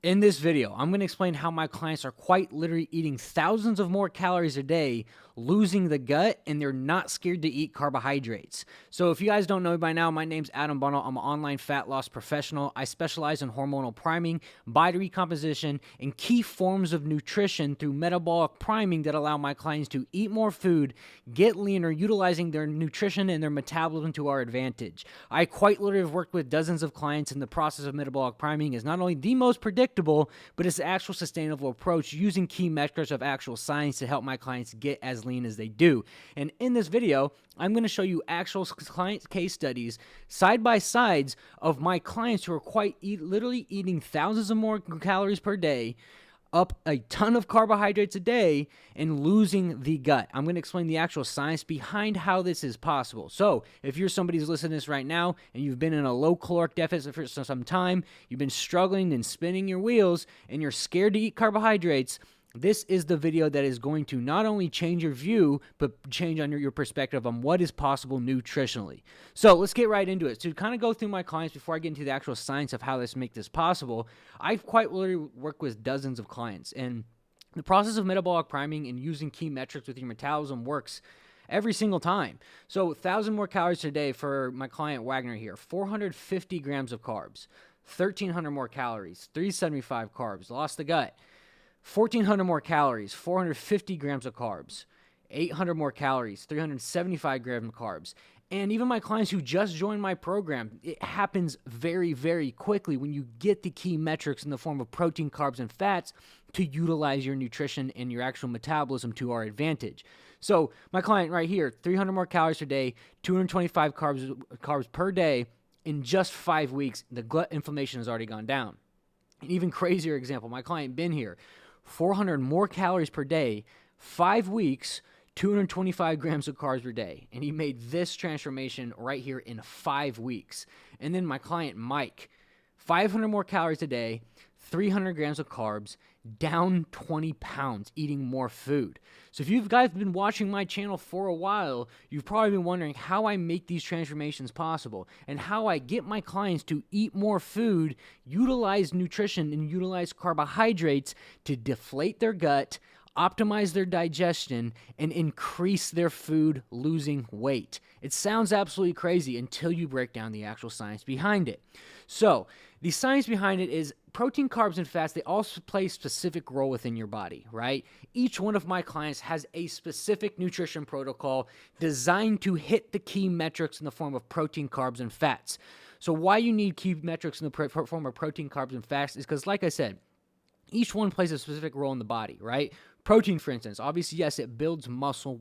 In this video, I'm going to explain how my clients are quite literally eating thousands of more calories a day, losing the gut, and they're not scared to eat carbohydrates. So if you guys don't know me by now, my name's Adam Bunnell. I'm an online fat loss professional. I specialize in hormonal priming, body recomposition, and key forms of nutrition through metabolic priming that allow my clients to eat more food, get leaner, utilizing their nutrition and their metabolism to our advantage. I quite literally have worked with dozens of clients, and the process of metabolic priming is not only the most predictable, but it's an actual sustainable approach using key metrics of actual science to help my clients get as lean as they do. And in this video, I'm going to show you actual client case studies, side by sides of my clients who are literally eating thousands of more calories per day, up a ton of carbohydrates a day, and losing the gut. I'm going to explain the actual science behind how this is possible. So if you're somebody who's listening to this right now and you've been in a low caloric deficit for some time, you've been struggling and spinning your wheels, and you're scared to eat carbohydrates, this is the video that is going to not only change your view, but change your perspective on what is possible nutritionally. So let's get right into it. So to kind of go through my clients before I get into the actual science of how make this possible, I've quite literally worked with dozens of clients, and the process of metabolic priming and using key metrics with your metabolism works every single time. So 1,000 more calories a day for my client Wagner here, 450 grams of carbs, 1,300 more calories, 375 carbs, lost the gut. 1,400 more calories, 450 grams of carbs, 800 more calories, 375 grams of carbs. And even my clients who just joined my program, it happens very, very quickly when you get the key metrics in the form of protein, carbs, and fats to utilize your nutrition and your actual metabolism to our advantage. So my client right here, 300 more calories per day, 225 carbs per day. In just 5 weeks, the gut inflammation has already gone down. An even crazier example, my client Ben here, 400 more calories per day, 5 weeks, 225 grams of carbs per day. And he made this transformation right here in 5 weeks. And then my client Mike, 500 more calories a day, 300 grams of carbs, down 20 pounds, eating more food. So if you guys have been watching my channel for a while, you've probably been wondering how I make these transformations possible and how I get my clients to eat more food, utilize nutrition, and utilize carbohydrates to deflate their gut, optimize their digestion, and increase their food losing weight. It sounds absolutely crazy until you break down the actual science behind it. So the science behind it is protein, carbs, and fats, they all play a specific role within your body, right? Each one of my clients has a specific nutrition protocol designed to hit the key metrics in the form of protein, carbs, and fats. So why you need key metrics in the form of protein, carbs, and fats is because, like I said, each one plays a specific role in the body, right? Protein, for instance, obviously, yes, it builds muscle,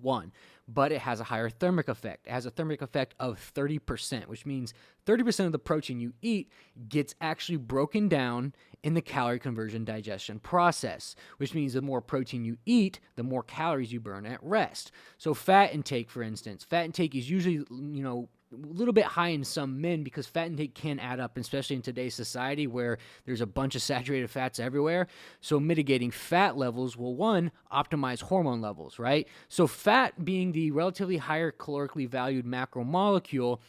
but it has a higher thermic effect. It has a thermic effect of 30%, which means 30% of the protein you eat gets actually broken down in the calorie conversion digestion process, which means the more protein you eat, the more calories you burn at rest. So fat intake, for instance, fat intake is usually, a little bit high in some men because fat intake can add up, especially in today's society where there's a bunch of saturated fats everywhere. So mitigating fat levels will, one, optimize hormone levels, right? So fat being the relatively higher calorically valued macromolecule,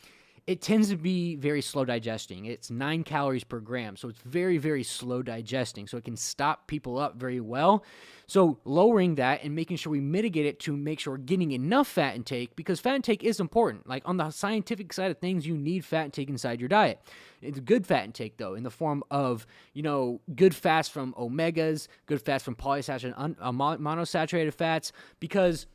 it tends to be very slow digesting. It's 9 calories per gram, so it's very, very slow digesting. So it can stop people up very well. So lowering that and making sure we mitigate it to make sure we're getting enough fat intake, because fat intake is important. Like on the scientific side of things, you need fat intake inside your diet. It's good fat intake, though, in the form of, good fats from omegas, good fats from polysaturated, monosaturated fats, because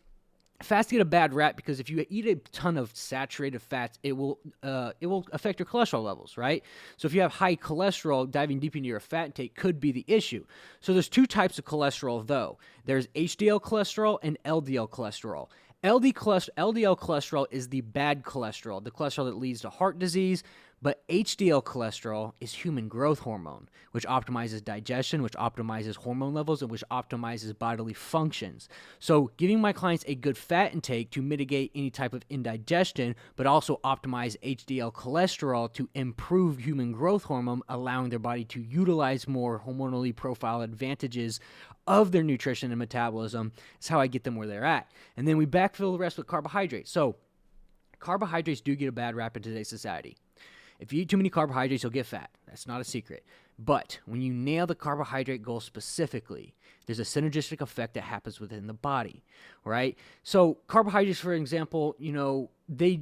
fats get a bad rap because if you eat a ton of saturated fats, it will affect your cholesterol levels, right? So if you have high cholesterol, diving deep into your fat intake could be the issue. So there's two types of cholesterol, though. There's HDL cholesterol and LDL cholesterol. LDL cholesterol is the bad cholesterol, the cholesterol that leads to heart disease, but HDL cholesterol is human growth hormone, which optimizes digestion, which optimizes hormone levels, and which optimizes bodily functions. So giving my clients a good fat intake to mitigate any type of indigestion, but also optimize HDL cholesterol to improve human growth hormone, allowing their body to utilize more hormonally profile advantages of their nutrition and metabolism, is how I get them where they're at. And then we backfill the rest with carbohydrates. So carbohydrates do get a bad rap in today's society. If you eat too many carbohydrates, you'll get fat. That's not a secret. But when you nail the carbohydrate goal specifically, there's a synergistic effect that happens within the body, right? So carbohydrates, for example, they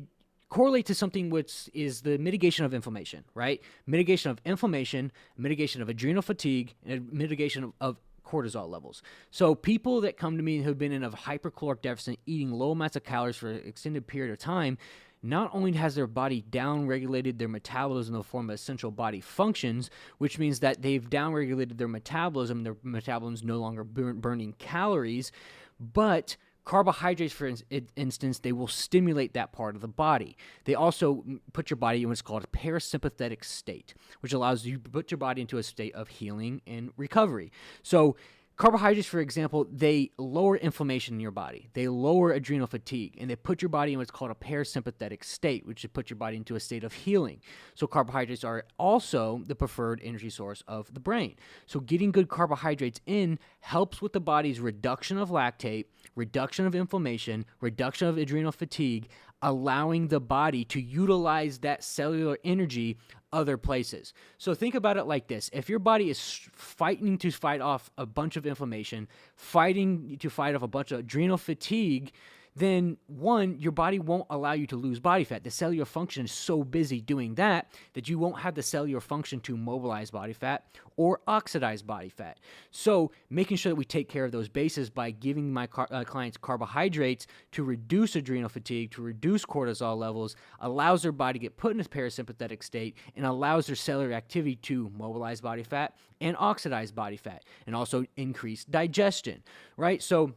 correlate to something which is the mitigation of inflammation, right? Mitigation of inflammation, mitigation of adrenal fatigue, and mitigation of cortisol levels. So people that come to me who've been in a hypercaloric deficit, eating low amounts of calories for an extended period of time, not only has their body down-regulated their metabolism in the form of essential body functions, which means that they've down-regulated their metabolism's no longer burning calories, but carbohydrates, for instance, they will stimulate that part of the body. They also put your body in what's called a parasympathetic state, which allows you to put your body into a state of healing and recovery. So carbohydrates, for example, they lower inflammation in your body. They lower adrenal fatigue, and they put your body in what's called a parasympathetic state, which should put your body into a state of healing. So carbohydrates are also the preferred energy source of the brain. So getting good carbohydrates in helps with the body's reduction of lactate, reduction of inflammation, reduction of adrenal fatigue, allowing the body to utilize that cellular energy other places. So think about it like this. If your body is fighting to fight off a bunch of inflammation, fighting to fight off a bunch of adrenal fatigue, then one, your body won't allow you to lose body fat. The cellular function is so busy doing that you won't have the cellular function to mobilize body fat or oxidize body fat. So making sure that we take care of those bases by giving my clients carbohydrates to reduce adrenal fatigue, to reduce cortisol levels, allows their body to get put in a parasympathetic state and allows their cellular activity to mobilize body fat and oxidize body fat, and also increase digestion, right? So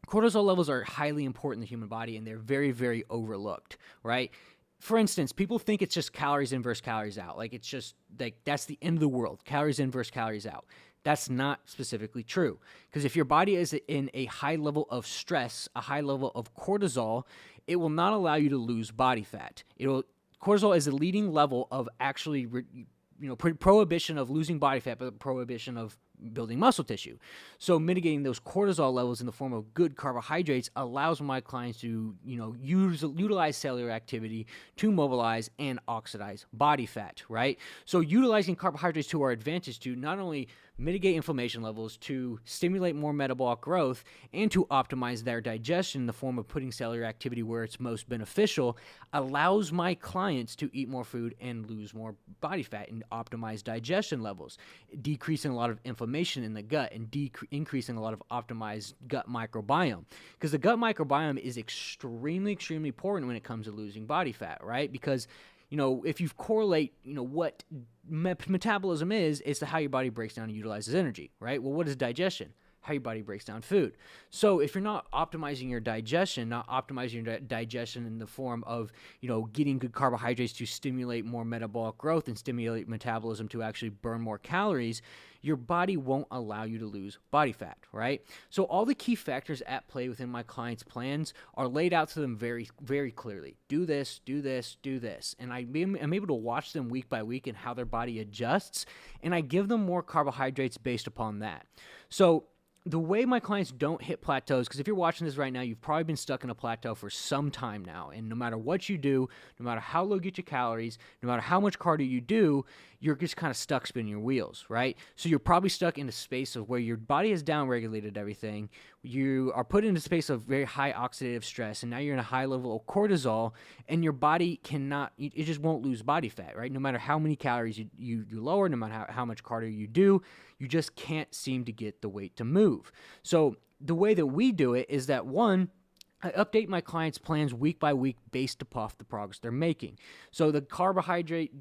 cortisol levels are highly important in the human body, and they're very, very overlooked, right? For instance, people think it's just calories in versus calories out. Like, it's just like that's the end of the world, calories in versus calories out. That's not specifically true, because if your body is in a high level of stress, a high level of cortisol, it will not allow you to lose body fat. Cortisol is the leading level of actually prohibition of losing body fat, but prohibition of building muscle tissue. So mitigating those cortisol levels in the form of good carbohydrates allows my clients to, utilize cellular activity to mobilize and oxidize body fat, right? So utilizing carbohydrates to our advantage to not only mitigate inflammation levels, to stimulate more metabolic growth, and to optimize their digestion in the form of putting cellular activity where it's most beneficial, allows my clients to eat more food and lose more body fat and optimize digestion levels, decreasing a lot of inflammation in the gut and increasing a lot of optimized gut microbiome. Because the gut microbiome is extremely, extremely important when it comes to losing body fat, right? Because if you correlate, what metabolism is to how your body breaks down and utilizes energy, right? Well, what is digestion? How your body breaks down food. So if you're not optimizing your digestion, in the form of, getting good carbohydrates to stimulate more metabolic growth and stimulate metabolism to actually burn more calories, your body won't allow you to lose body fat, right? So all the key factors at play within my clients' plans are laid out to them very, very clearly. Do this, do this, do this. And I'm able to watch them week by week and how their body adjusts, and I give them more carbohydrates based upon that. So the way my clients don't hit plateaus, because if you're watching this right now, you've probably been stuck in a plateau for some time now. And no matter what you do, no matter how low you get your calories, no matter how much cardio you do, you're just kind of stuck spinning your wheels, right? So you're probably stuck in a space of where your body has down-regulated everything. You are put into a space of very high oxidative stress, and now you're in a high level of cortisol, and your body it just won't lose body fat, right? No matter how many calories you lower, no matter how much cardio you do, you just can't seem to get the weight to move. So the way that we do it is that, one, I update my clients' plans week by week based upon the progress they're making. So the carbohydrate,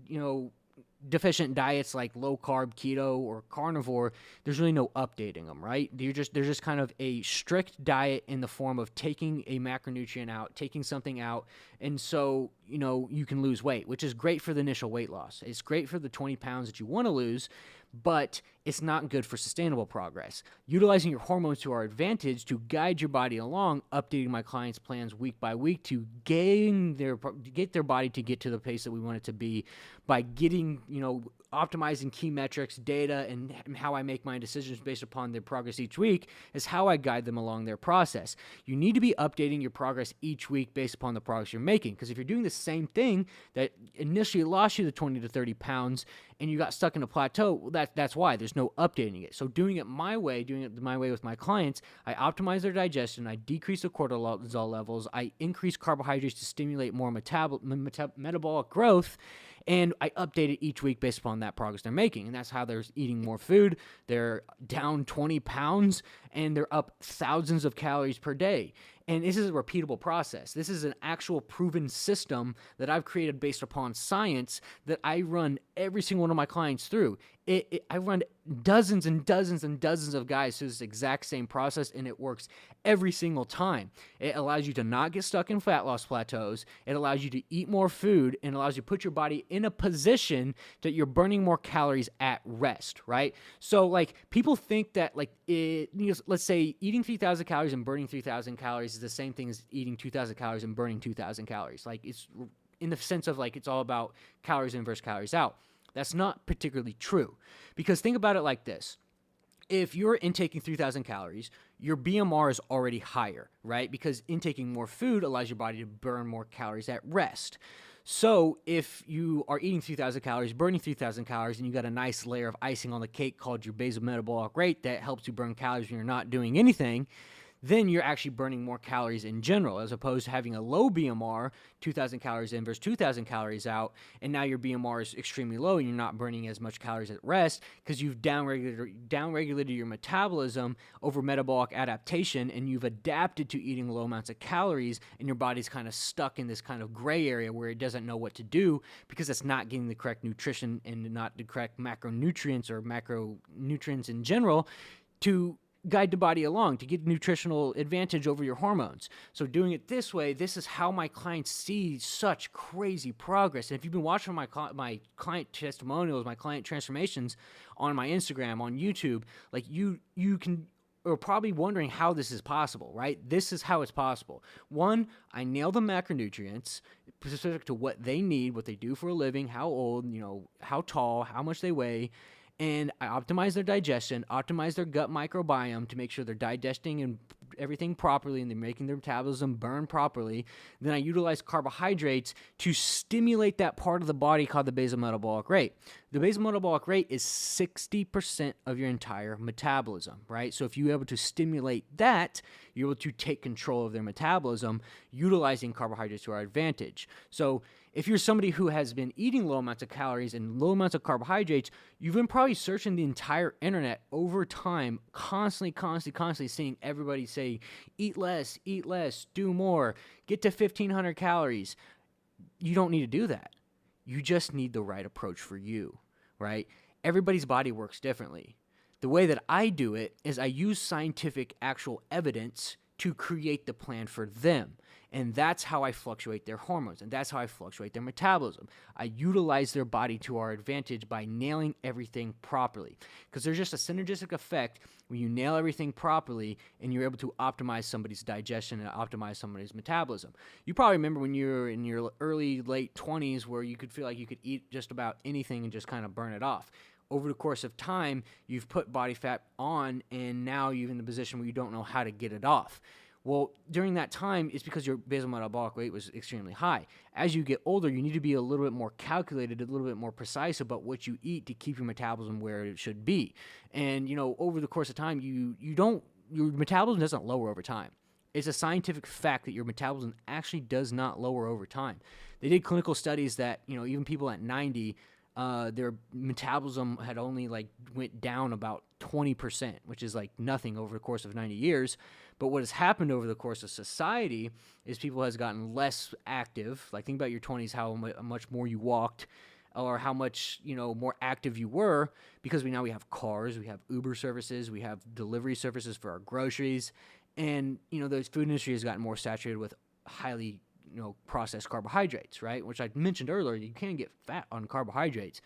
deficient diets like low carb, keto, or carnivore, there's really no updating them, right? They're just kind of a strict diet in the form of taking a macronutrient out, taking something out, and so you can lose weight, which is great for the initial weight loss. It's great for the 20 pounds that you want to lose, but it's not good for sustainable progress. Utilizing your hormones to our advantage to guide your body along, updating my clients' plans week by week to get their body to get to the pace that we want it to be by getting, optimizing key metrics, data, and how I make my decisions based upon their progress each week is how I guide them along their process. You need to be updating your progress each week based upon the progress you're making, because if you're doing the same thing that initially lost you the 20 to 30 pounds and you got stuck in a plateau, well, that's why there's no updating it. So doing it my way with my clients, I optimize their digestion, I decrease the cortisol levels, I increase carbohydrates to stimulate more metabolic growth, and I update it each week based upon that progress they're making. And that's how they're eating more food. They're down 20 pounds, and they're up thousands of calories per day. And this is a repeatable process. This is an actual proven system that I've created based upon science that I run every single one of my clients through. I run dozens and dozens and dozens of guys through this exact same process, and it works every single time. It allows you to not get stuck in fat loss plateaus. It allows you to eat more food, and allows you to put your body in a position that you're burning more calories at rest, right? So, people think that, let's say eating 3,000 calories and burning 3,000 calories is the same thing as eating 2,000 calories and burning 2,000 calories. It's in the sense of, it's all about calories in versus calories out. That's not particularly true, because think about it like this. If you're intaking 3,000 calories, your BMR is already higher, right? Because intaking more food allows your body to burn more calories at rest. So if you are eating 3,000 calories, burning 3,000 calories, and you got a nice layer of icing on the cake called your basal metabolic rate that helps you burn calories when you're not doing anything, then you're actually burning more calories in general, as opposed to having a low BMR, 2,000 calories in versus 2,000 calories out, and now your BMR is extremely low and you're not burning as much calories at rest because you've downregulated your metabolism over metabolic adaptation, and you've adapted to eating low amounts of calories, and your body's kind of stuck in this kind of gray area where it doesn't know what to do because it's not getting the correct nutrition and not the correct macronutrients or macronutrients in general to guide the body along to get nutritional advantage over your hormones. So doing it this way, this is how my clients see such crazy progress. And if you've been watching my client testimonials, my client transformations on my Instagram, on YouTube, you are probably wondering how this is possible, right? This is how it's possible. One, I nail the macronutrients specific to what they need, what they do for a living, how old, how tall, how much they weigh. And I optimize their digestion, optimize their gut microbiome to make sure they're digesting and everything properly and they're making their metabolism burn properly. Then I utilize carbohydrates to stimulate that part of the body called the basal metabolic rate. The basal metabolic rate is 60% of your entire metabolism, right? So if you're able to stimulate that, you're able to take control of their metabolism utilizing carbohydrates to our advantage. So if you're somebody who has been eating low amounts of calories and low amounts of carbohydrates, you've been probably searching the entire internet over time, constantly seeing everybody say, eat less, do more, get to 1,500 calories. You don't need to do that. You just need the right approach for you, right? Everybody's body works differently. The way that I do it is I use scientific actual evidence to create the plan for them. And that's how I fluctuate their hormones, and that's how I fluctuate their metabolism. I utilize their body to our advantage by nailing everything properly. Because there's just a synergistic effect when you nail everything properly and you're able to optimize somebody's digestion and optimize somebody's metabolism. You probably remember when you were in your late 20s where you could feel like you could eat just about anything and just kind of burn it off. Over the course of time, you've put body fat on, and now you're in the position where you don't know how to get it off. Well, during that time, it's because your basal metabolic rate was extremely high. As you get older, you need to be a little bit more calculated, a little bit more precise about what you eat to keep your metabolism where it should be. And, over the course of time, your metabolism doesn't lower over time. It's a scientific fact that your metabolism actually does not lower over time. They did clinical studies that, even people at 90, their metabolism had only went down about 20%, which is nothing over the course of 90 years. But what has happened over the course of society is people has gotten less active. Think about your 20s, how much more you walked or how much, more active you were, because we have cars, we have Uber services, we have delivery services for our groceries. And, the food industry has gotten more saturated with highly processed carbohydrates, right? Which I mentioned earlier, you can get fat on carbohydrates.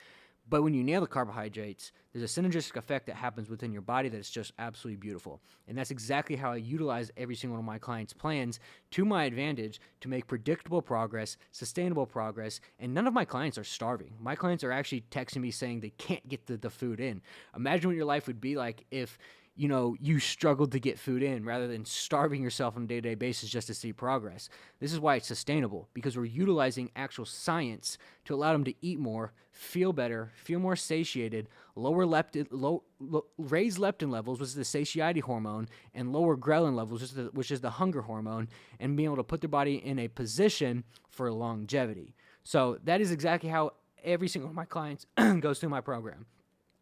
But when you nail the carbohydrates, there's a synergistic effect that happens within your body that's just absolutely beautiful. And that's exactly how I utilize every single one of my clients' plans to my advantage to make predictable progress, sustainable progress, and none of my clients are starving. My clients are actually texting me saying they can't get the food in. Imagine what your life would be like if you struggled to get food in rather than starving yourself on a day-to-day basis just to see progress. This is why it's sustainable, because we're utilizing actual science to allow them to eat more, feel better, feel more satiated, raise leptin levels, which is the satiety hormone, and lower ghrelin levels, which is the hunger hormone, and being able to put their body in a position for longevity. So that is exactly how every single one of my clients goes through my program.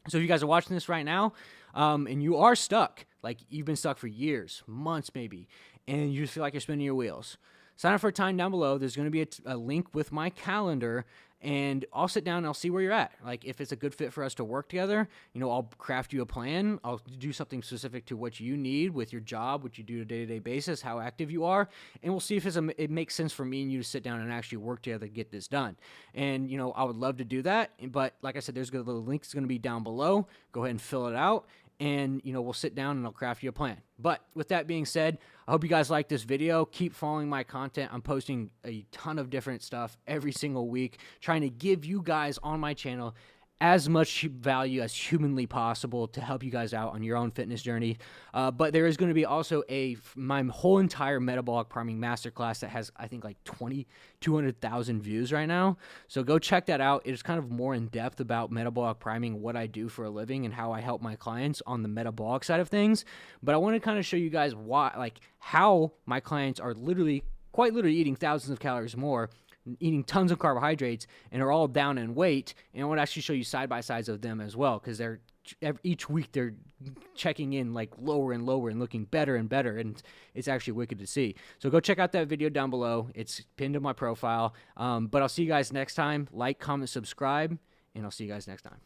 So if you guys are watching this right now, and you are stuck, like you've been stuck for years, months maybe, and you just feel like you're spinning your wheels, sign up for a time down below. There's going to be a link with my calendar, and I'll sit down and I'll see where you're at. Like if it's a good fit for us to work together, I'll craft you a plan. I'll do something specific to what you need with your job, what you do on a day-to-day basis, how active you are, and we'll see if it makes sense for me and you to sit down and actually work together to get this done. And, I would love to do that, but like I said, the link is going to be down below. Go ahead and fill it out. And, we'll sit down and I'll craft you a plan. But with that being said, I hope you guys like this video. Keep following my content. I'm posting a ton of different stuff every single week, trying to give you guys on my channel as much value as humanly possible to help you guys out on your own fitness journey. But there is going to be also my whole entire Metabolic Priming Masterclass that has, I think, like 200,000 views right now. So go check that out. It's kind of more in depth about metabolic priming, what I do for a living, and how I help my clients on the metabolic side of things. But I want to kind of show you guys how my clients are quite literally eating thousands of calories more, eating tons of carbohydrates, and are all down in weight. And I want to actually show you side-by-sides of them as well, because each week they're checking in like lower and lower and looking better and better, and it's actually wicked to see. So go check out that video down below. It's pinned to my profile. But I'll see you guys next time. Like, comment, subscribe, and I'll see you guys next time.